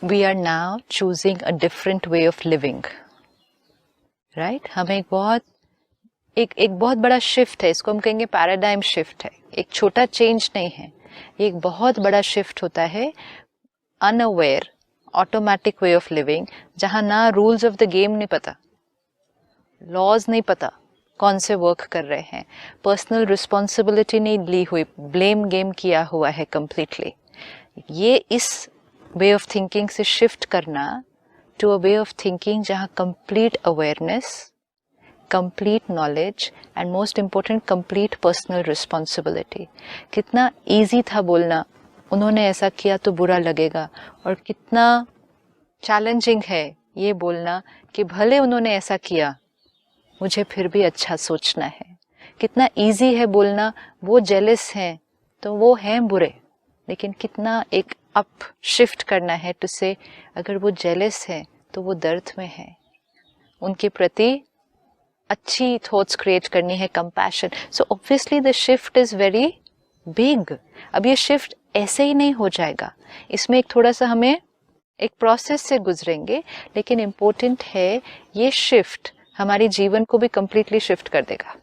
we are now choosing a different way of living, right? हमें एक बहुत बड़ा शिफ्ट है, इसको हम कहेंगे पैराडाइम शिफ्ट है, एक छोटा चेंज नहीं है, एक बहुत बड़ा शिफ्ट होता है unaware automatic way of living, जहां ना रूल्स ऑफ द गेम नहीं पता, लॉज नहीं पता कौन से वर्क कर रहे हैं, पर्सनल रिस्पॉन्सिबिलिटी नहीं ली हुई, ब्लेम गेम किया हुआ है कंप्लीटली। ये इस वे ऑफ थिंकिंग से शिफ्ट करना to a way of thinking जहां complete awareness, complete knowledge and most important complete personal responsibility. कितना ईजी था बोलना उन्होंने ऐसा किया तो बुरा लगेगा, और कितना चैलेंजिंग है ये बोलना कि भले उन्होंने ऐसा किया मुझे फिर भी अच्छा सोचना है। कितना इजी है बोलना वो जेलस हैं तो वो हैं बुरे, लेकिन कितना एक अप शिफ्ट करना है टू से अगर वो जेलस है तो वो दर्द में है, उनके प्रति अच्छी थॉट्स क्रिएट करनी है, compassion. So obviously the shift is very big. अब ये शिफ्ट ऐसे ही नहीं हो जाएगा, इसमें एक थोड़ा सा हमें एक प्रोसेस से गुजरेंगे, लेकिन इम्पोर्टेंट है ये शिफ्ट हमारे जीवन को भी कंप्लीटली शिफ्ट कर देगा।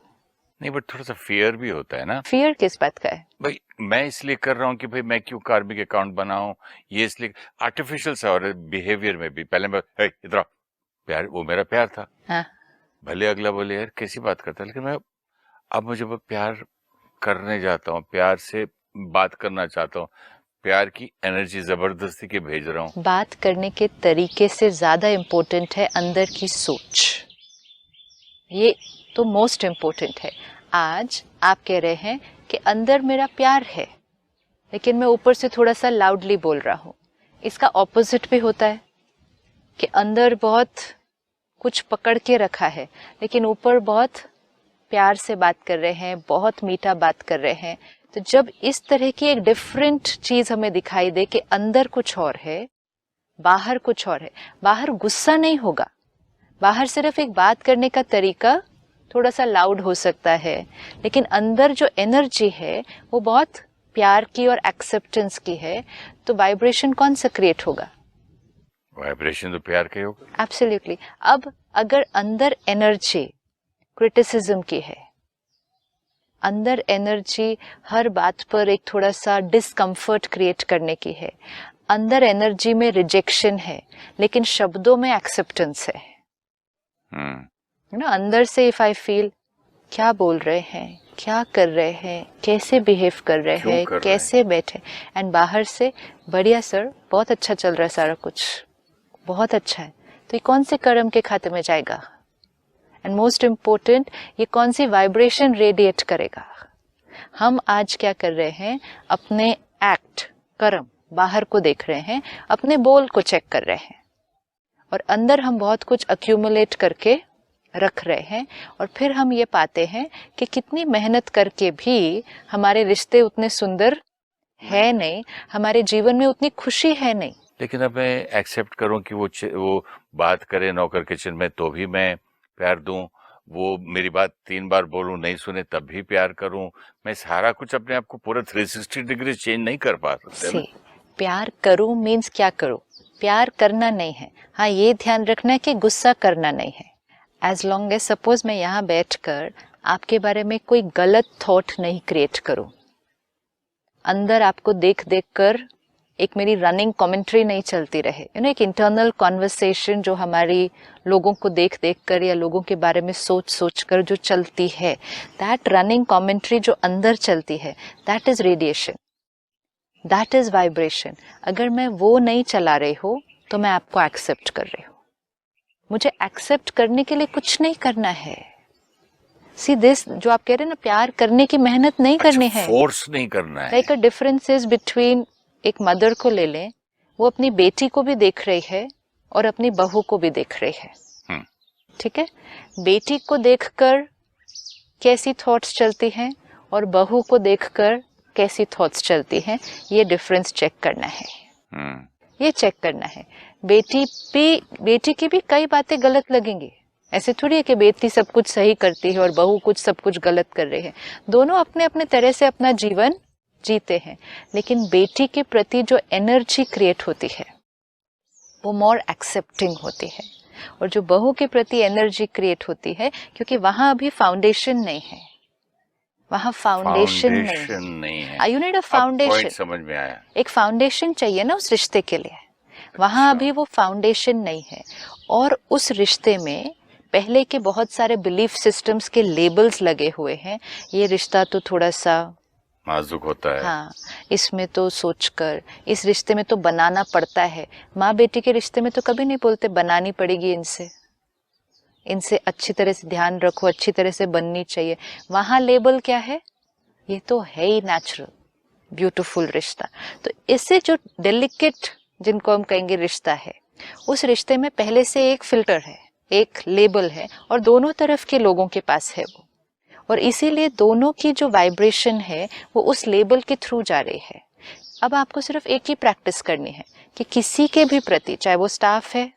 नहीं, बट थोड़ा सा फियर भी होता है ना। फियर किस बात का है? भाई मैं इसलिए कर रहा हूँ कि भाई मैं क्यों कार्मिक अकाउंट बनाऊं, ये इसलिए आर्टिफिशियल सा और बिहेवियर में भी। पहले मैं इधर प्यार, वो मेरा प्यार था। हाँ। भले अगला बोले यार कैसी बात करता है, लेकिन मैं अब मुझे वो प्यार करने जाता हूँ, प्यार से बात करना चाहता हूँ, प्यार की एनर्जी जबरदस्ती के भेज रहा हूँ। बात करने के तरीके से ज्यादा इम्पोर्टेंट है अंदर की सोच, ये तो मोस्ट इम्पोर्टेंट है। आज आप कह रहे हैं कि अंदर मेरा प्यार है, लेकिन मैं ऊपर से थोड़ा सा लाउडली बोल रहा हूँ। इसका ऑपोजिट भी होता है कि अंदर बहुत कुछ पकड़ के रखा है, लेकिन ऊपर बहुत प्यार से बात कर रहे हैं, बहुत मीठा बात कर रहे हैं। तो जब इस तरह की एक डिफरेंट चीज हमें दिखाई दे कि अंदर कुछ और है, बाहर कुछ और है, बाहर गुस्सा नहीं होगा, बाहर सिर्फ एक बात करने का तरीका थोड़ा सा लाउड हो सकता है, लेकिन अंदर जो एनर्जी है वो बहुत प्यार की और एक्सेप्टेंस की है। तो वाइब्रेशन कौन सा क्रिएट होगा? वाइब्रेशन तो प्यार का ही होगा। एब्सोल्युटली। अब अगर अंदर एनर्जी क्रिटिसिज्म की है, अंदर एनर्जी हर बात पर एक थोड़ा सा डिस्कम्फर्ट क्रिएट करने की है, अंदर एनर्जी में रिजेक्शन है लेकिन शब्दों में एक्सेप्टेंस है, ना, अंदर से इफ आई फील क्या बोल रहे हैं, क्या कर रहे हैं, कैसे बिहेव कर रहे हैं, कैसे बैठे, एंड बाहर से बढ़िया सर, बहुत अच्छा चल रहा है सारा कुछ, बहुत अच्छा है। तो ये कौन से कर्म के खाते में जाएगा? एंड मोस्ट इम्पोर्टेंट, ये कौन सी वाइब्रेशन रेडिएट करेगा? हम आज क्या कर रहे हैं? अपने एक्ट, कर्म बाहर को देख रहे हैं, अपने बोल को चेक कर रहे हैं, और अंदर हम बहुत कुछ अक्यूमुलेट करके रख रहे हैं, और फिर हम ये पाते हैं कि कितनी मेहनत करके भी हमारे रिश्ते उतने सुंदर है नहीं, हमारे जीवन में उतनी खुशी है नहीं। लेकिन अब मैं एक्सेप्ट करूं कि वो बात करे नौकर किचन में तो भी मैं प्यार दूं, वो मेरी बात 3 बार बोलूं नहीं सुने तब भी प्यार करूं, मैं सारा कुछ अपने आप को पूरा 360 डिग्री चेंज नहीं कर पा सकते। प्यार करूं मीन्स क्या करूं? प्यार करना नहीं है। हाँ, ये ध्यान रखना है कि गुस्सा करना नहीं है। एज लॉन्ग एज सपोज मैं यहाँ बैठकर आपके बारे में कोई गलत थॉट नहीं क्रिएट करूं, अंदर आपको देख देख कर एक मेरी रनिंग कमेंट्री नहीं चलती रहे, एक इंटरनल कॉन्वर्सेशन जो हमारी लोगों को देख देख कर या लोगों के बारे में सोच सोच कर जो चलती है, दैट रनिंग कमेंट्री जो अंदर चलती है, that is radiation, that is vibration. अगर मैं वो नहीं चला रही हूँ तो मैं आपको एक्सेप्ट कर रही हूँ। मुझे एक्सेप्ट करने के लिए कुछ नहीं करना है। सी दिस, जो आप कह रहे हैं ना, प्यार करने की मेहनत नहीं करनी है, फोर्स नहीं करना है। Like a difference is between, एक मदर को ले लें, वो अपनी बेटी को भी देख रही है और अपनी बहू को भी देख रही है, ठीक है? बेटी को देखकर कैसी थॉट्स चलती हैं और बहू को देखकर कैसी थॉट्स चलती हैं, ये डिफरेंस चेक करना है, ये चेक करना है। बेटी की भी कई बातें गलत लगेंगी, ऐसे थोड़ी है कि बेटी सब कुछ सही करती है और बहू कुछ सब कुछ गलत कर रही है। दोनों अपने अपने तरह से अपना जीवन जीते हैं, लेकिन बेटी के प्रति जो एनर्जी क्रिएट होती है वो मोर एक्सेप्टिंग होती है। और जो बहू के प्रति एनर्जी क्रिएट होती है, क्योंकि वहां अभी फाउंडेशन नहीं है, वहां फाउंडेशन नहीं है। You need a foundation. Point समझ में आया। एक फाउंडेशन चाहिए ना उस रिश्ते के लिए, वहां अभी वो फाउंडेशन नहीं है। और उस रिश्ते में पहले के बहुत सारे बिलीफ सिस्टम्स के लेबल्स लगे हुए हैं। ये रिश्ता तो थोड़ा सा नाजुक होता है, हाँ, इसमें तो सोचकर, इस रिश्ते में तो बनाना पड़ता है। माँ बेटी के रिश्ते में तो कभी नहीं बोलते बनानी पड़ेगी इनसे अच्छी तरह से ध्यान रखो, अच्छी तरह से बननी चाहिए। वहां लेबल क्या है, ये तो है ही नेचुरल ब्यूटीफुल रिश्ता। तो इससे जो डेलिकेट जिनको हम कहेंगे रिश्ता है, उस रिश्ते में पहले से एक फिल्टर है, एक लेबल है, और दोनों तरफ के लोगों के पास है वो। और इसीलिए दोनों की जो वाइब्रेशन है वो उस लेबल के थ्रू जा रही है। अब आपको सिर्फ एक ही प्रैक्टिस करनी है कि किसी के भी प्रति, चाहे वो स्टाफ है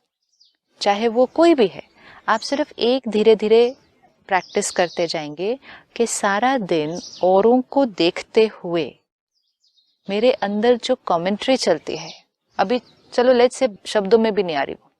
चाहे वो कोई भी है, आप सिर्फ एक धीरे धीरे प्रैक्टिस करते जाएंगे कि सारा दिन औरों को देखते हुए मेरे अंदर जो कमेंट्री चलती है, अभी चलो लेट्स से शब्दों में भी नहीं आ रही वो,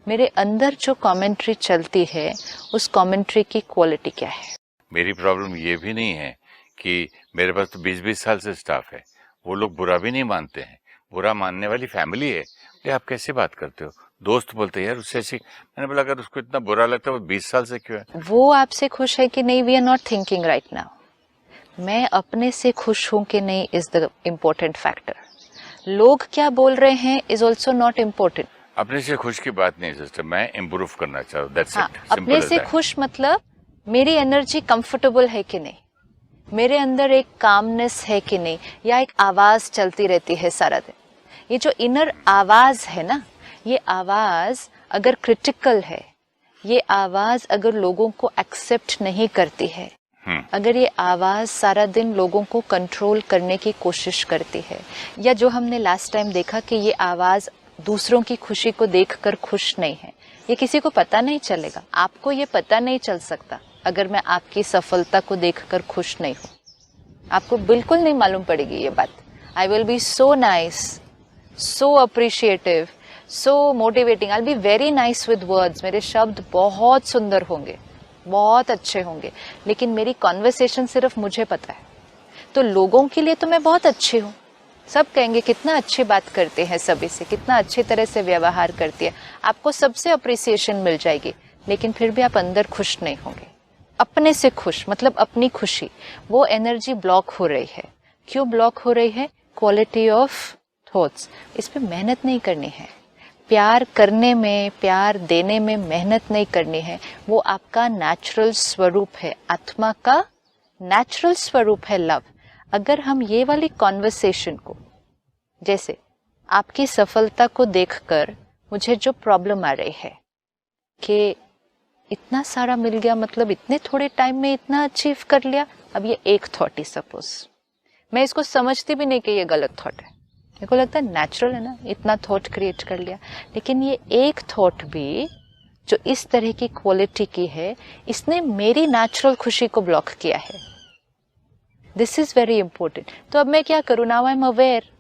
मेरे अंदर जो कमेंट्री चलती है उस कमेंट्री की क्वालिटी क्या है। मेरी प्रॉब्लम ये भी नहीं है कि मेरे पास तो 20-20 साल से स्टाफ है, वो लोग बुरा भी नहीं मानते हैं, बुरा मानने वाली फैमिली है। ये आप कैसे बात करते हो? दोस्त बोलते हैं यार उससे ऐसी, मैंने बोला अगर उसको इतना बुरा लगता है वो 20 साल से क्यों है? वो आपसे खुश है कि नहीं, we are not thinking right now. मैं अपने से खुश हूं कि नहीं इज द इम्पोर्टेंट फैक्टर। लोग क्या बोल रहे हैं इज ऑल्सो नॉट इम्पोर्टेंट। अपने से खुश की बात नहीं सिस्टर, मैं इम्प्रूव करना चाहूँ, दैट्स हाँ, इट। अपने से खुश मतलब मेरी एनर्जी कंफर्टेबल है कि नहीं, मेरे अंदर एक कामनेस है कि नहीं, या एक आवाज चलती रहती है सारा दिन। ये जो इनर आवाज है ना, ये आवाज अगर क्रिटिकल है, ये आवाज अगर लोगों को एक्सेप्ट नहीं करती है, अगर ये आवाज सारा दिन लोगों को कंट्रोल करने की कोशिश करती है, या जो हमने लास्ट टाइम देखा कि ये आवाज दूसरों की खुशी को देखकर खुश नहीं है, ये किसी को पता नहीं चलेगा। आपको ये पता नहीं चल सकता अगर मैं आपकी सफलता को देखकर खुश नहीं हूं, आपको बिल्कुल नहीं मालूम पड़ेगी ये बात। I will be so nice, so appreciative, so motivating, I will be very nice with words, मेरे शब्द बहुत सुंदर होंगे, बहुत अच्छे होंगे, लेकिन मेरी कॉन्वर्सेशन सिर्फ मुझे पता है। तो लोगों के लिए तो मैं बहुत अच्छी हूँ, सब कहेंगे कितना अच्छी बात करते हैं सभी से, कितना अच्छी तरह से व्यवहार करती है, आपको सबसे अप्रिसिएशन मिल जाएगी, लेकिन फिर भी आप अंदर खुश नहीं होंगे। अपने से खुश मतलब अपनी खुशी, वो एनर्जी ब्लॉक हो रही है। क्यों ब्लॉक हो रही है? Quality of thoughts. इस पे मेहनत नहीं करनी है, प्यार करने में, प्यार देने में मेहनत नहीं करनी है। वो आपका नेचुरल स्वरूप है, आत्मा का नेचुरल स्वरूप है लव। अगर हम ये वाली कॉन्वर्सेशन को, जैसे आपकी सफलता को देखकर मुझे जो प्रॉब्लम आ रही है कि इतना सारा मिल गया, मतलब इतने थोड़े टाइम में इतना अचीव कर लिया, अब ये एक थॉट ही सपोज, मैं इसको समझती भी नहीं कि ये गलत थॉट है, मेरे को लगता है नेचुरल है ना, इतना थॉट क्रिएट कर लिया, लेकिन ये एक थॉट भी जो इस तरह की क्वालिटी की है, इसने मेरी नेचुरल खुशी को ब्लॉक किया है। This is very important. तो अब मैं क्या करूँ? नाउ आई एम अवेयर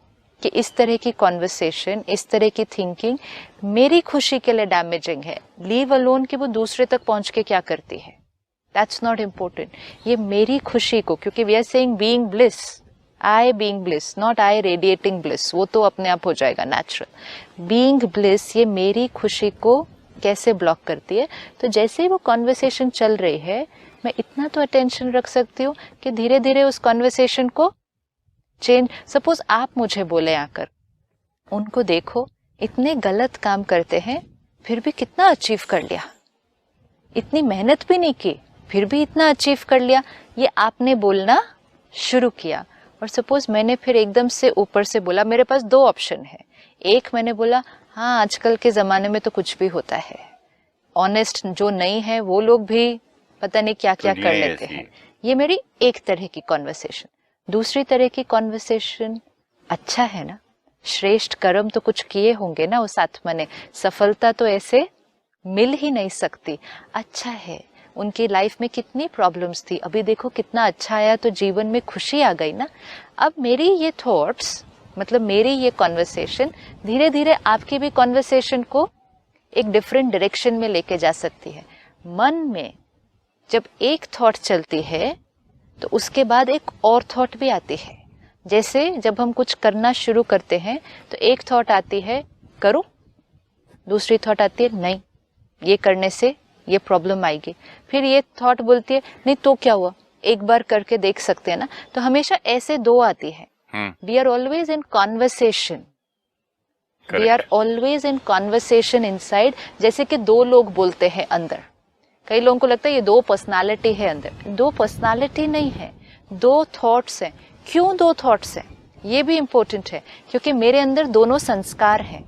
कि इस तरह की कॉन्वर्सेशन, इस तरह की थिंकिंग मेरी खुशी के लिए डैमेजिंग है। लीव अलोन कि वो दूसरे तक पहुंच के क्या करती है, दैट्स नॉट इम्पोर्टेंट। ये मेरी खुशी को, क्योंकि we are saying being bliss, I being bliss, not I radiating bliss, वो तो अपने आप हो जाएगा नेचुरल। बीइंग ब्लिस ये मेरी खुशी को कैसे ब्लॉक करती है? तो जैसे ही वो कॉन्वर्सेशन चल रही है, मैं इतना तो अटेंशन रख सकती हूँ कि धीरे धीरे उस कॉन्वर्सेशन को चेंज। सपोज आप मुझे बोले आकर, उनको देखो इतने गलत काम करते हैं फिर भी कितना अचीव कर लिया, इतनी मेहनत भी नहीं की फिर भी इतना अचीव कर लिया, ये आपने बोलना शुरू किया। और सपोज मैंने फिर एकदम से ऊपर से बोला, मेरे पास दो ऑप्शन है। एक मैंने बोला हाँ आजकल के जमाने में तो कुछ भी होता है, ऑनेस्ट जो नहीं है वो लोग भी पता नहीं क्या क्या कर लेते हैं। ये मेरी एक तरह की कॉन्वर्सेशन। दूसरी तरह की कॉन्वर्सेशन, अच्छा है ना, श्रेष्ठ कर्म तो कुछ किए होंगे ना उस आत्मा ने, सफलता तो ऐसे मिल ही नहीं सकती। अच्छा है, उनकी लाइफ में कितनी प्रॉब्लम्स थी, अभी देखो कितना अच्छा आया, तो जीवन में खुशी आ गई ना। अब मेरी ये थॉट्स मतलब मेरी ये कॉन्वर्सेशन धीरे धीरे आपकी भी कॉन्वर्सेशन को एक डिफरेंट डायरेक्शन में लेके जा सकती है। मन में जब एक थॉट चलती है तो उसके बाद एक और थॉट भी आती है। जैसे जब हम कुछ करना शुरू करते हैं तो एक थॉट आती है करूं, दूसरी थॉट आती है नहीं ये करने से ये प्रॉब्लम आएगी, फिर ये थॉट बोलती है नहीं तो क्या हुआ, एक बार करके देख सकते हैं ना। तो हमेशा ऐसे दो आती है। We are always in conversation, we are always in conversation inside. जैसे कि दो लोग बोलते हैं अंदर, कई लोगों को लगता है ये दो पर्सनालिटी है अंदर, दो पर्सनालिटी नहीं है, दो थॉट्स हैं। क्यों दो थॉट्स हैं ये भी इंपॉर्टेंट है, क्योंकि मेरे अंदर दोनों संस्कार हैं।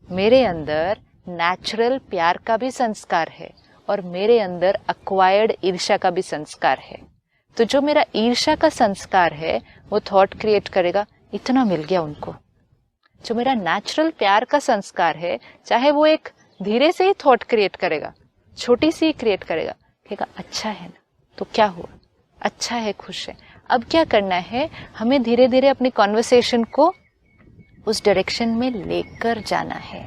मेरे अंदर नेचुरल प्यार का भी संस्कार है और मेरे अंदर अक्वायर्ड ईर्ष्या का भी संस्कार है। तो जो मेरा ईर्ष्या का संस्कार है वो थॉट क्रिएट करेगा इतना मिल गया उनको। जो मेरा नेचुरल प्यार का संस्कार है चाहे वो एक धीरे से ही थॉट क्रिएट करेगा, छोटी सी क्रिएट करेगा, कहेगा अच्छा है ना तो क्या हुआ, अच्छा है, खुश है। अब क्या करना है, हमें धीरे धीरे अपनी कॉन्वर्सेशन को उस डायरेक्शन में लेकर जाना है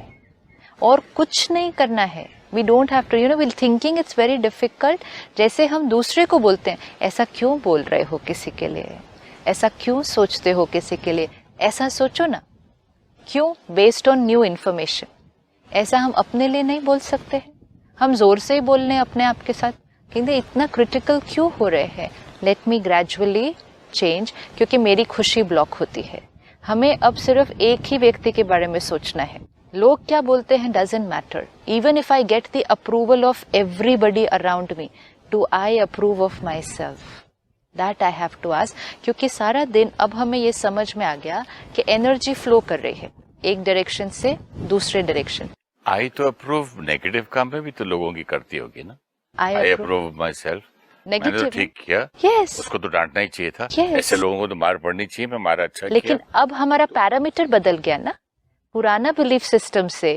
और कुछ नहीं करना है। We don't have to will thinking it's very difficult. जैसे हम दूसरे को बोलते हैं ऐसा क्यों बोल रहे हो किसी के लिए, ऐसा क्यों सोचते हो किसी के लिए, ऐसा सोचो ना, क्यों, बेस्ड ऑन न्यू इन्फॉर्मेशन। ऐसा हम अपने लिए नहीं बोल सकते हैं, हम जोर से ही बोल रहे हैं अपने आप के साथ, कहते इतना क्रिटिकल क्यों हो रहे हैं, लेट मी ग्रेजुअली चेंज, क्योंकि मेरी खुशी ब्लॉक होती है। हमें अब सिर्फ एक ही व्यक्ति के बारे में सोचना है, लोग क्या बोलते हैं doesn't matter. Even if I get the approval of everybody around me, do I approve of myself, that I have to ask. क्योंकि सारा दिन अब हमें ये समझ में आ गया कि एनर्जी फ्लो कर रही है एक डायरेक्शन से दूसरे डायरेक्शन। आई तो अप्रूव नेगेटिव काम में भी तो लोगों की करती होगी ना। आई अप्रूव माई सेल्फ, मैंने तो ठीक किया, yes. उसको तो डांटना ही चाहिए था, yes. ऐसे लोगों को तो मार पड़नी चाहिए, मैं मारा अच्छा लेकिन किया। अब हमारा पैरामीटर बदल गया ना। पुराना बिलीफ सिस्टम से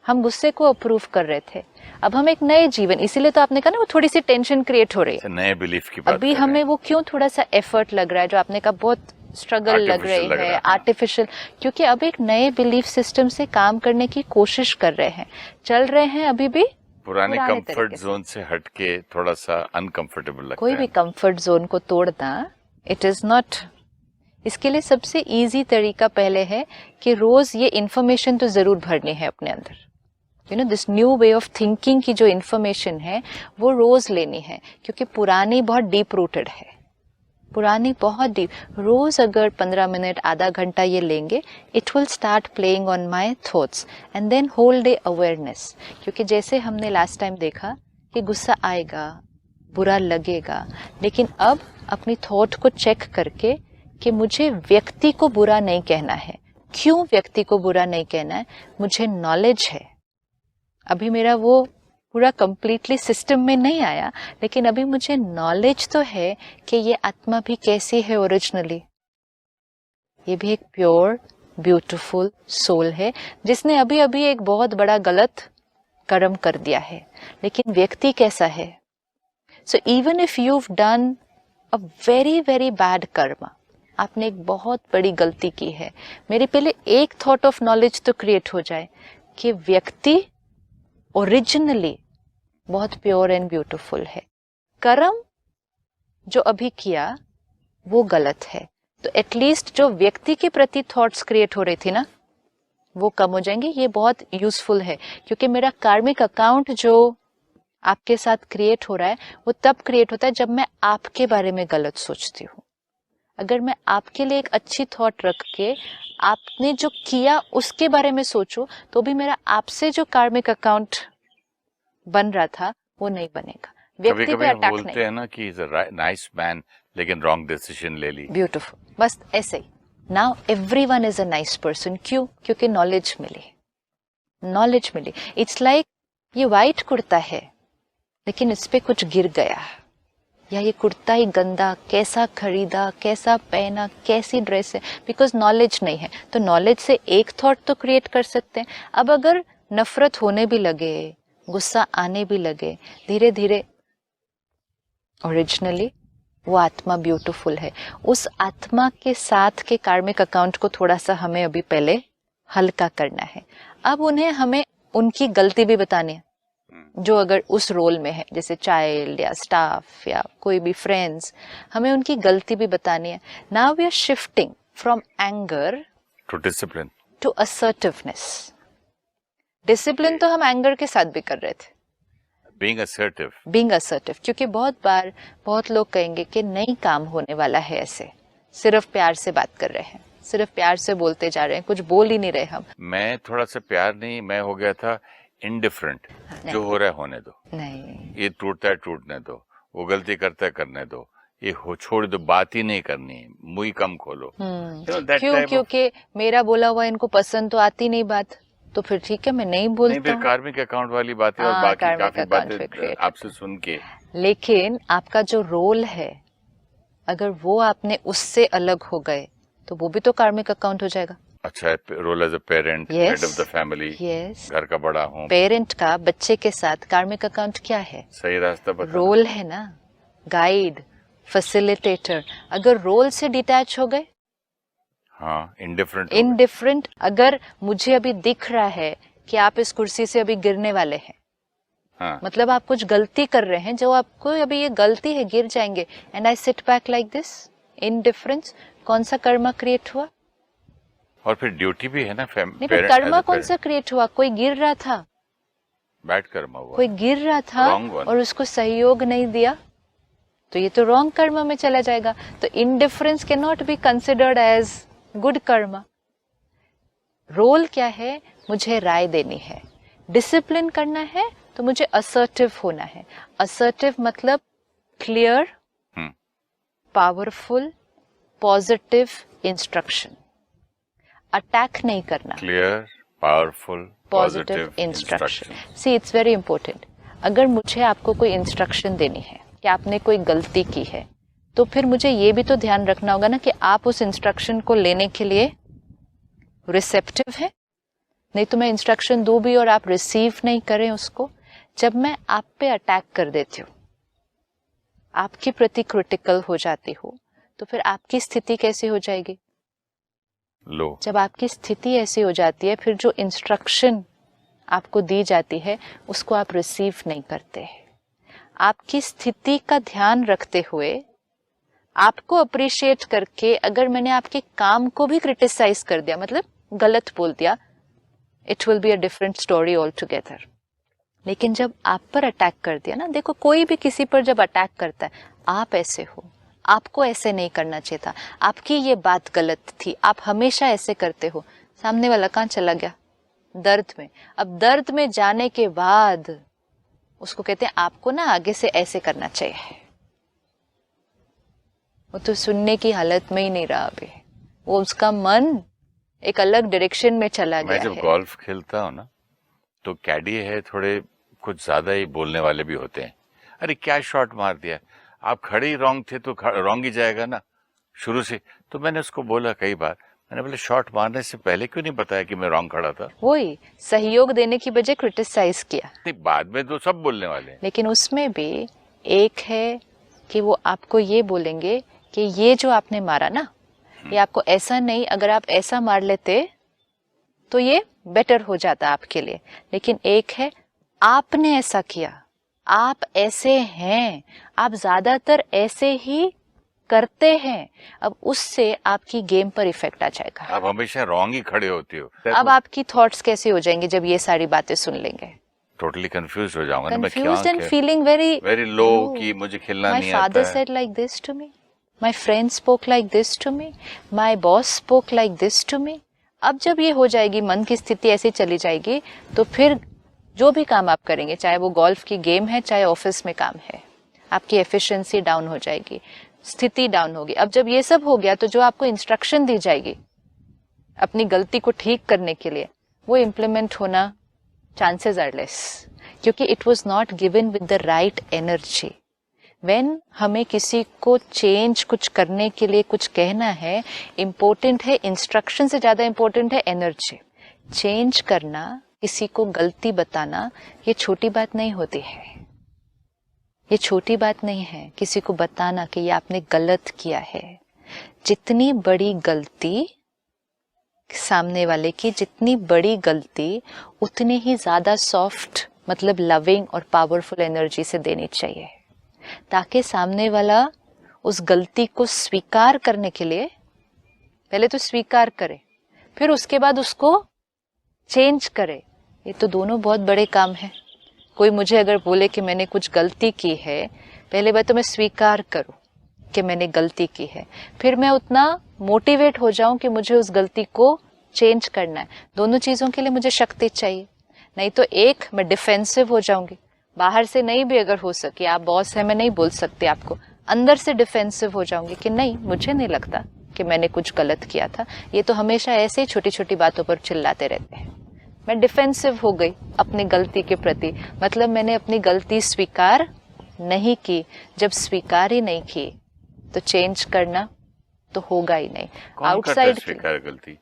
हम गुस्से को अप्रूव कर रहे थे, अब हम एक नए जीवन, इसीलिए तो आपने कहा ना वो थोड़ी सी टेंशन क्रिएट हो रही है, नए बिलीफ की बात अभी हमें वो क्यों थोड़ा सा एफर्ट लग रहा है, जो आपने कहा बहुत स्ट्रगल लग रही है, आर्टिफिशियल, क्योंकि अब एक नए बिलीफ सिस्टम से काम करने की कोशिश कर रहे हैं, चल रहे हैं अभी भी पुराने कंफर्ट जोन से हटके थोड़ा सा अनकंफर्टेबल लगता है। कोई भी कंफर्ट जोन को तोड़ना इट इज नॉट। इसके लिए सबसे इजी तरीका पहले है कि रोज ये इन्फॉर्मेशन तो जरूर भरनी है अपने अंदर। This new way of thinking की जो इन्फॉर्मेशन है वो रोज लेनी है, क्योंकि पुरानी बहुत डीप रूटेड है, पुरानी बहुत डीप। रोज अगर 15 मिनट आधा घंटा ये लेंगे, it will start playing on my thoughts and then whole day awareness. क्योंकि जैसे हमने लास्ट टाइम देखा कि गुस्सा आएगा, बुरा लगेगा, लेकिन अब अपनी थॉट को चेक करके कि मुझे व्यक्ति को बुरा नहीं कहना है। क्यों व्यक्ति को बुरा नहीं कहना है, मुझे नॉलेज है। अभी मेरा वो पूरा कंप्लीटली सिस्टम में नहीं आया, लेकिन अभी मुझे नॉलेज तो है कि ये आत्मा भी कैसी है ओरिजिनली। ये भी एक प्योर ब्यूटीफुल सोल है जिसने अभी अभी एक बहुत बड़ा गलत कर्म कर दिया है, लेकिन व्यक्ति कैसा है। So even if you have done a very very bad कर्म, आपने एक बहुत बड़ी गलती की है, मेरे पहले एक थॉट ऑफ नॉलेज तो क्रिएट हो जाए कि व्यक्ति ओरिजिनली बहुत प्योर एंड ब्यूटीफुल है, कर्म जो अभी किया वो गलत है। तो एटलीस्ट जो व्यक्ति के प्रति थॉट्स क्रिएट हो रही थी ना, वो कम हो जाएंगे। ये बहुत यूजफुल है, क्योंकि मेरा कार्मिक अकाउंट जो आपके साथ क्रिएट हो रहा है वो तब क्रिएट होता है जब मैं आपके बारे में गलत सोचती हूँ। अगर मैं आपके लिए एक अच्छी थॉट रख के आपने जो किया उसके बारे में सोचूं, तो भी मेरा आपसे जो कार्मिक अकाउंट बन रहा था वो नहीं बनेगा। व्यक्ति पे अटैक नहीं। बोलते हैं ना कि इज अ नाइस मैन लेकिन रॉन्ग डिसीजन ले ली। ब्यूटीफुल, बस ऐसे ही। Now everyone is a nice person. क्यों? क्योंकि नॉलेज मिली, नॉलेज मिली। इट्स लाइक ये वाइट कुर्ता है लेकिन इस पे कुछ गिर गया, या ये कुर्ता ही गंदा, कैसा खरीदा, कैसा पहना, कैसी ड्रेस है, बिकॉज नॉलेज नहीं है। तो नॉलेज से एक थॉट तो क्रिएट कर सकते हैं। अब अगर नफरत होने भी लगे, गुस्सा आने भी लगे, धीरे धीरे ओरिजिनली वो आत्मा ब्यूटीफुल है। उस आत्मा के साथ के कार्मिक अकाउंट को थोड़ा सा हमें अभी पहले हल्का करना है। अब उन्हें हमें उनकी गलती भी बतानी है, जो अगर उस रोल में है, जैसे चाइल्ड या स्टाफ या कोई भी फ्रेंड्स, हमें उनकी गलती भी बतानी है। Now we are shifting from anger to discipline to assertiveness. Discipline तो हम एंगर के साथ भी कर रहे थे, बीइंग असर्टिव, क्योंकि बहुत बार बहुत लोग कहेंगे कि नहीं काम होने वाला है ऐसे, सिर्फ प्यार से बात कर रहे हैं, सिर्फ प्यार से बोलते जा रहे हैं, कुछ बोल ही नहीं रहे हम। मैं थोड़ा सा प्यार नहीं, मैं हो गया था इंडिफरेंट, जो हो रहा है होने दो, नहीं, ये टूटता है टूटने दो, वो गलती करता है करने दो, ये हो छोड़ दो, बात ही नहीं करनी, मुंह ही कम खोलो। क्यों? क्योंकि मेरा बोला हुआ इनको पसंद तो आती नहीं बात, तो फिर ठीक है मैं नहीं बोलता। फिर कार्मिक अकाउंट वाली बातें और बाकी काफी बातें आपसे सुन के। लेकिन आपका जो रोल है, अगर वो आपने उससे अलग हो गए तो वो भी तो कार्मिक अकाउंट हो जाएगा। अच्छा, role as a parent, head of the family, घर का बड़ा हूँ, पेरेंट का बच्चे के साथ कार्मिक अकाउंट क्या है? सही रास्ता बताना, रोल है ना, गाइड, फैसिलिटेटर। अगर रोल से डिटैच हो गए, हाँ, इनडिफरेंट, अगर मुझे अभी दिख रहा है कि आप इस कुर्सी से अभी गिरने वाले हैं, हाँ, मतलब आप कुछ गलती कर रहे हैं जो आपको अभी ये गलती है, गिर जाएंगे, and I sit back like this, indifference, कौन सा कर्मा क्रिएट हुआ? और फिर ड्यूटी भी है ना, नहीं, पर कर्मा कौन सा क्रिएट हुआ? कोई गिर रहा था, बैड कर्मा हुआ, कोई गिर रहा था और उसको सहयोग नहीं दिया, तो ये तो रॉन्ग कर्मा में चला जाएगा। तो indifference can not be considered as good karma. Role क्या है? मुझे राय देनी है, डिसिप्लिन करना है, तो मुझे असर्टिव होना है। असर्टिव मतलब clear, powerful, positive instruction. Attack नहीं करना, clear, powerful, positive instruction. See, it's very important. अगर मुझे आपको कोई इंस्ट्रक्शन देनी है कि आपने कोई गलती की है, तो फिर मुझे ये भी तो ध्यान रखना होगा ना कि आप उस इंस्ट्रक्शन को लेने के लिए रिसेप्टिव है। नहीं तो मैं इंस्ट्रक्शन दूं भी और आप रिसीव नहीं करें उसको। जब मैं आप पे अटैक कर देती हूँ, आपके प्रति क्रिटिकल हो जाती हूँ, तो फिर आपकी स्थिति कैसी हो जाएगी? लो। जब आपकी स्थिति ऐसी हो जाती है, फिर जो इंस्ट्रक्शन आपको दी जाती है उसको आप रिसीव नहीं करते। आपकी स्थिति का ध्यान रखते हुए, आपको अप्रिशिएट करके, अगर मैंने आपके काम को भी क्रिटिसाइज कर दिया, मतलब गलत बोल दिया, it will be a different story all together. लेकिन जब आप पर अटैक कर दिया ना, देखो कोई भी किसी पर जब अटैक करता है, आप ऐसे हो, आपको ऐसे नहीं करना चाहिए था, आपकी ये बात गलत थी, आप हमेशा ऐसे करते हो, सामने वाला कहाँ चला गया? दर्द में। अब दर्द में जाने के बाद उसको कहते हैं आपको ना आगे से ऐसे करना चाहिए। वो तो सुनने की हालत में ही नहीं रहा अभी, वो उसका मन एक अलग डायरेक्शन में चला गया है। मैं जब गोल्फ खेलता हूँ ना, तो कैडी है, थोड़े कुछ ज्यादा ही बोलने वाले भी होते हैं। अरे क्या शॉट मार दिया, आप खड़े ही रॉन्ग थे तो रॉन्ग ही जाएगा ना शुरू से। तो मैंने उसको बोला कई बार, मैंने बोला शॉट मारने से पहले क्यों नहीं बताया कि मैं रॉन्ग खड़ा था? वही सहयोग देने की बजाय क्रिटिसाइज किया। नहीं, बाद में तो सब बोलने वाले हैं। लेकिन उसमें भी एक है कि वो आपको ये बोलेंगे कि ये जो आपने मारा ना, ये आपको ऐसा नहीं, अगर आप ऐसा मार लेते तो ये बेटर हो जाता आपके लिए। लेकिन एक है आपने ऐसा किया, आप ऐसे हैं, आप ज्यादातर ऐसे ही करते हैं, अब उससे आपकी गेम पर इफेक्ट आ जाएगा। आप हमेशा रॉन्ग ही खड़े होते हो। अब आपकी थॉट्स कैसे हो जाएंगे जब ये सारी बातें सुन लेंगे? टोटली कंफ्यूज हो जाऊंगा ना मैं। Confused and feeling very low कि मुझे खेलना नहीं आता है। My father said like this to me, my friend spoke like this to me, my boss spoke like this to me। अब जब ये हो जाएगी, मन की स्थिति ऐसी चली जाएगी, तो फिर जो भी काम आप करेंगे, चाहे वो गोल्फ की गेम है, चाहे ऑफिस में काम है, आपकी एफिशिएंसी डाउन हो जाएगी, स्थिति डाउन होगी। अब जब ये सब हो गया, तो जो आपको इंस्ट्रक्शन दी जाएगी अपनी गलती को ठीक करने के लिए, वो इम्प्लीमेंट होना चांसेस आर लेस, क्योंकि it was not given with the right energy. When हमें किसी को चेंज कुछ करने के लिए कुछ कहना है, इम्पोर्टेंट है इंस्ट्रक्शन से ज्यादा इम्पोर्टेंट है एनर्जी। चेंज करना, किसी को गलती बताना, ये छोटी बात नहीं होती है। ये छोटी बात नहीं है किसी को बताना कि ये आपने गलत किया है। जितनी बड़ी गलती सामने वाले की, जितनी बड़ी गलती उतनी ही ज्यादा सॉफ्ट मतलब लविंग और पावरफुल एनर्जी से देनी चाहिए, ताकि सामने वाला उस गलती को स्वीकार करने के लिए पहले तो स्वीकार करे, फिर उसके बाद उसको चेंज करे। ये तो दोनों बहुत बड़े काम है। कोई मुझे अगर बोले कि मैंने कुछ गलती की है, पहले बात तो मैं स्वीकार करूं कि मैंने गलती की है, फिर मैं उतना मोटिवेट हो जाऊं कि मुझे उस गलती को चेंज करना है। दोनों चीजों के लिए मुझे शक्ति चाहिए, नहीं तो एक मैं डिफेंसिव हो जाऊंगी। बाहर से नहीं भी अगर हो सके, आप बॉस है मैं नहीं बोल सकती आपको, अंदर से डिफेंसिव हो जाऊंगी कि नहीं मुझे नहीं लगता कि मैंने कुछ गलत किया था। ये तो हमेशा ऐसे ही छोटी छोटी बातों पर चिल्लाते रहते हैं। मैं डिफेंसिव हो गई अपनी गलती के प्रति, मतलब मैंने अपनी गलती स्वीकार नहीं की। जब स्वीकार ही नहीं की तो चेंज करना तो होगा ही नहीं। आउटसाइड स्वीकार गलती,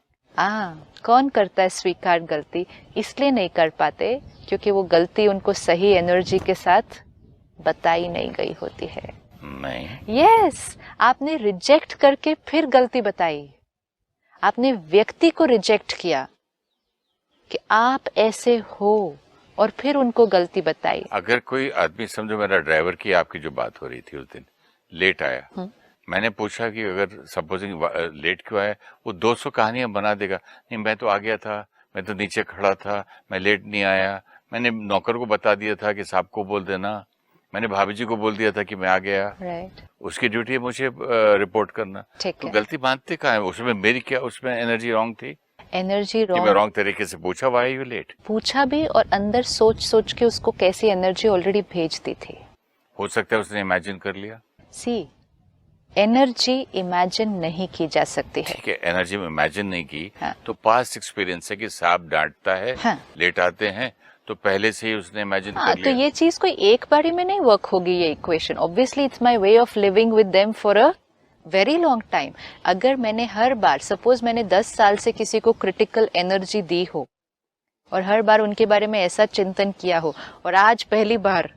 कौन करता है स्वीकार गलती? इसलिए नहीं कर पाते क्योंकि वो गलती उनको सही एनर्जी के साथ बताई नहीं गई होती है। नहीं, यस, आपने रिजेक्ट करके फिर गलती बताई। आपने व्यक्ति को रिजेक्ट किया कि आप ऐसे हो और फिर उनको गलती बताई। अगर कोई आदमी, समझो मेरा ड्राइवर की आपकी जो बात हो रही थी उस दिन, लेट आया, मैंने पूछा कि अगर सपोजिंग लेट क्यों आया, वो 200 कहानियां बना देगा। नहीं, मैं तो आ गया था, मैं तो नीचे खड़ा था, मैं लेट नहीं आया, मैंने नौकर को बता दिया था कि साहब को बोल देना, मैंने भाभी जी को बोल दिया था कि मैं आ गया। राइट, उसकी ड्यूटी है मुझे रिपोर्ट करना। तो गलती मानते कहाँ है? उसमें मेरी क्या, उसमें एनर्जी रॉन्ग थी? एनर्जी मैं रॉन्ग तरीके से पूछा, व्हाई यू लेट, पूछा भी, और अंदर सोच सोच के उसको कैसी एनर्जी ऑलरेडी भेज दी थी। हो सकता है उसने इमेजिन कर लिया। सी, एनर्जी इमेजिन नहीं की जा सकती है। ठीक है, एनर्जी में इमेजिन नहीं की। हाँ। तो पास्ट एक्सपीरियंस है कि सांप डांटता है, हाँ। लेट आते हैं, तो पहले से ही उसने इमेजिन हाँ, कर तो लिया। ये चीज कोई एक बारी में नहीं वर्क होगी ये equation. Obviously it's my way of living with them for a very long time. अगर मैंने हर बार, सपोज मैंने 10 साल से किसी को क्रिटिकल एनर्जी दी हो और हर बार उनके बारे में ऐसा चिंतन किया हो, और आज पहली बार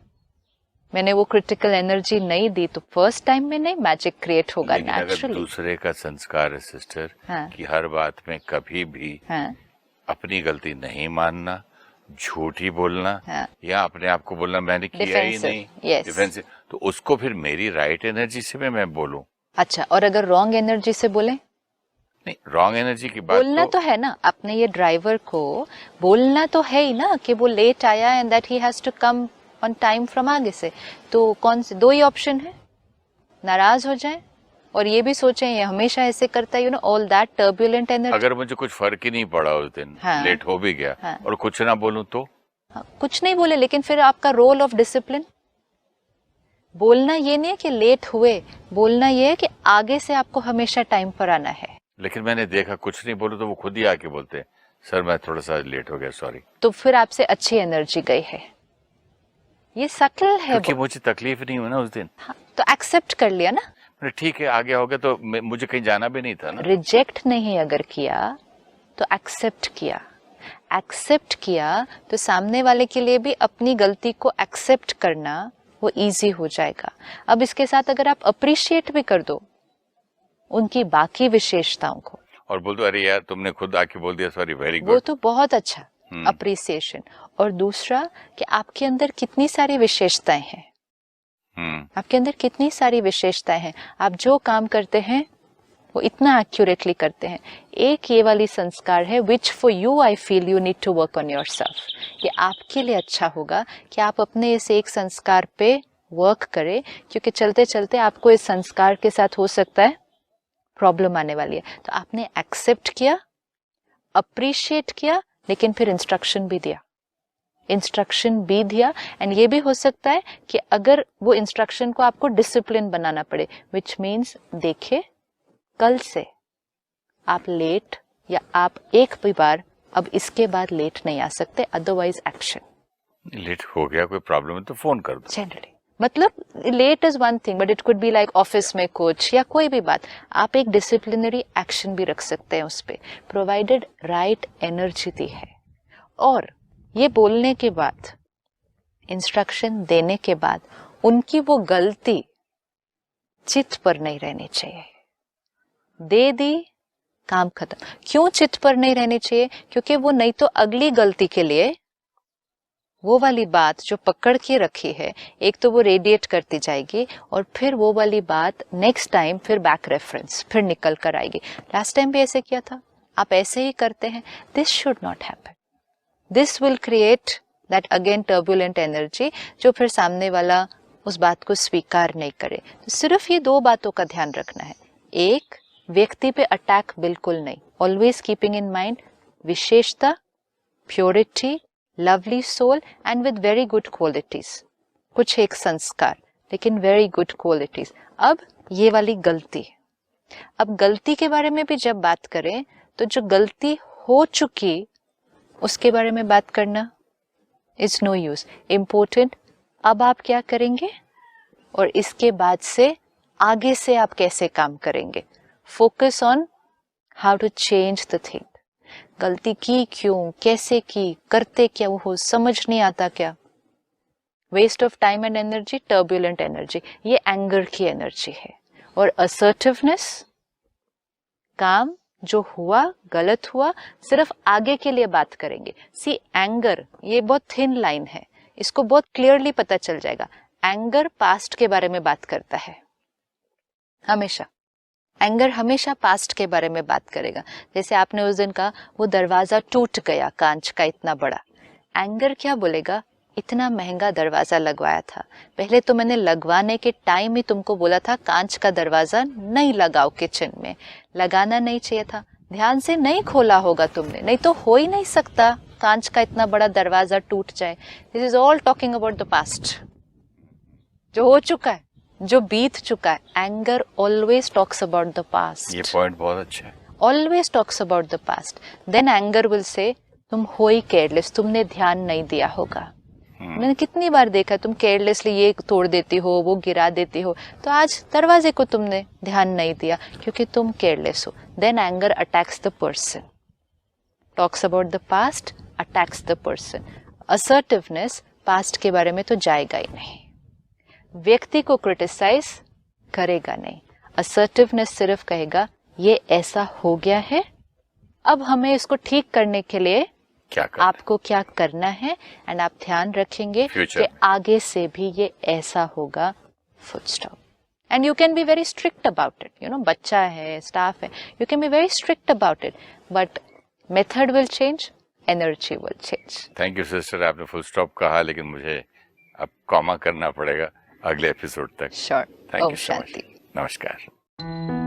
मैंने वो क्रिटिकल एनर्जी नहीं दी, तो फर्स्ट टाइम में नहीं मैजिक क्रिएट होगा नेचुरली। दूसरे का संस्कार है सिस्टर, हाँ। कि हर बात में कभी भी हाँ। अपनी गलती नहीं मानना, झूठ ही बोलना, हाँ। या अपने आप को बोलना मैंने किया ही नहीं, डिफेंसिव। तो उसको फिर मेरी राइट एनर्जी से मैं बोलूं। अच्छा, और अगर रॉन्ग एनर्जी से बोले? नहीं, रॉन्ग एनर्जी की बात बोलना तो है ना, अपने ये ड्राइवर को बोलना तो है ही ना कि वो लेट आया and that he has to come on time from आगे से। तो कौन से दो ही ऑप्शन है? नाराज हो जाए और ये भी सोचें ये हमेशा ऐसे करता है, you know, all that turbulent energy. अगर मुझे कुछ फर्क ही नहीं पड़ा उस दिन, हाँ। लेट हो भी गया, हाँ। और कुछ ना बोलूं तो? हाँ, कुछ नहीं बोले, लेकिन फिर आपका रोल ऑफ डिसिप्लिन, बोलना ये नहीं है कि लेट हुए, बोलना ये है कि आगे से आपको हमेशा टाइम पर आना है। लेकिन मैंने देखा कुछ नहीं बोलो तो वो खुद ही आके बोलते हैं, सर मैं थोड़ा सा लेट हो गया, सॉरी। तो फिर आपसे अच्छी एनर्जी गई है। ये सटल है, क्योंकि मुझे तकलीफ नहीं हुई ना उस दिन। हाँ, तो एक्सेप्ट कर लिया ना। ठीक है, आगे हो गया तो मुझे कहीं जाना भी नहीं था ना। रिजेक्ट नहीं अगर किया तो एक्सेप्ट किया। एक्सेप्ट किया तो सामने वाले के लिए भी अपनी गलती को एक्सेप्ट करना वो इजी हो जाएगा। अब इसके साथ अगर आप अप्रिशिएट भी कर दो उनकी बाकी विशेषताओं को, और बोल दो अरे यार तुमने खुद आके बोल दिया, सॉरी, वेरी गुड, वो तो बहुत अच्छा अप्रिसिएशन। और दूसरा कि आपके अंदर कितनी सारी विशेषताएं हैं, आपके अंदर कितनी सारी विशेषताएं हैं, आप जो काम करते हैं वो इतना एक्यूरेटली करते हैं। एक ये वाली संस्कार है which for you I feel you need to work on yourself. ये आपके लिए अच्छा होगा कि आप अपने इस एक संस्कार पे वर्क करें, क्योंकि चलते चलते आपको इस संस्कार के साथ हो सकता है प्रॉब्लम आने वाली है। तो आपने एक्सेप्ट किया, अप्रिशिएट किया, लेकिन फिर इंस्ट्रक्शन भी दिया। एंड ये भी हो सकता है कि अगर वो इंस्ट्रक्शन को आपको डिसिप्लिन बनाना पड़े, विच मीन्स देखे कल से आप लेट, या आप एक भी बार अब इसके बाद लेट नहीं आ सकते, अदरवाइज एक्शन। लेट हो गया, कोई प्रॉब्लम है तो फोन कर दो। जनरली मतलब late is one thing, but it could be like office में कुछ या कोई भी बात, आप एक डिसिप्लिनरी एक्शन भी रख सकते हैं उस पे, प्रोवाइडेड राइट एनर्जी दी है। और ये बोलने के बाद, इंस्ट्रक्शन देने के बाद उनकी वो गलती चित्त पर नहीं रहनी चाहिए। दे दी, काम खत्म। क्यों चित्त पर नहीं रहनी चाहिए? क्योंकि वो नहीं तो अगली गलती के लिए वो वाली बात जो पकड़ के रखी है, एक तो वो रेडिएट करती जाएगी और फिर वो वाली बात नेक्स्ट टाइम फिर बैक रेफरेंस फिर निकल कर आएगी। लास्ट टाइम भी ऐसे किया था, आप ऐसे ही करते हैं। This should not happen. This will create that again turbulent energy, जो फिर सामने वाला उस बात को स्वीकार नहीं करे। तो सिर्फ ये दो बातों का ध्यान रखना है। एक, व्यक्ति पे अटैक बिल्कुल नहीं, ऑलवेज कीपिंग इन माइंड विशेषता, purity, lovely soul and with very good qualities. कुछ एक संस्कार लेकिन वेरी गुड क्वालिटीज। अब ये वाली गलती, अब गलती के बारे में भी जब बात करें तो जो गलती हो चुकी उसके बारे में बात करना इज नो यूज। इम्पोर्टेंट अब आप क्या करेंगे और इसके बाद से आगे से आप कैसे काम करेंगे। Focus on how to change the thing. गलती की क्यों, कैसे की, करते क्या हो, समझ नहीं आता क्या। Waste of time and energy, turbulent energy, ये एंगर की एनर्जी है। और असर्टिवनेस, काम जो हुआ गलत हुआ, सिर्फ आगे के लिए बात करेंगे। सी एंगर, ये बहुत थिन लाइन है, इसको बहुत क्लियरली पता चल जाएगा। एंगर पास्ट के बारे में बात करता है हमेशा। एंगर हमेशा पास्ट के बारे में बात करेगा। जैसे आपने उस दिन कहा वो दरवाजा टूट गया कांच का इतना बड़ा, एंगर क्या बोलेगा, इतना महंगा दरवाजा लगवाया था, पहले तो मैंने लगवाने के टाइम ही तुमको बोला था कांच का दरवाजा नहीं लगाओ किचन में, लगाना नहीं चाहिए था, ध्यान से नहीं खोला होगा तुमने, नहीं तो हो ही नहीं सकता कांच का इतना बड़ा दरवाजा टूट जाए। This is all talking about the past, जो हो चुका है, जो बीत चुका है। Anger always talks about the past. ये पॉइंट बहुत अच्छा है। Always talks about the past. Then anger will say तुम हो ही केयरलेस, तुमने ध्यान नहीं दिया होगा। मैंने कितनी बार देखा है, तुम केयरलेसली ये तोड़ देती हो, वो गिरा देती हो, तो आज दरवाजे को तुमने ध्यान नहीं दिया क्योंकि तुम केयरलेस हो। Then anger attacks the person, talks about the past, attacks the person. Assertiveness past के बारे में तो जाएगा ही नहीं, व्यक्ति को क्रिटिसाइज करेगा नहीं। असर्टिवनेस सिर्फ कहेगा ये ऐसा हो गया है, अब हमें इसको ठीक करने के लिए आपको क्या करना है, एंड आप ध्यान रखेंगे कि आगे से भी ये ऐसा होगा, full stop. And you can be very strict about it, you know, बच्चा है, स्टाफ है, you can be very strict about it, but method will change, energy will change. Thank you sister, आपने फुल स्टॉप कहा लेकिन मुझे अब comma करना पड़ेगा अगले एपिसोड तक। Sure. Thank you so much. नमस्कार।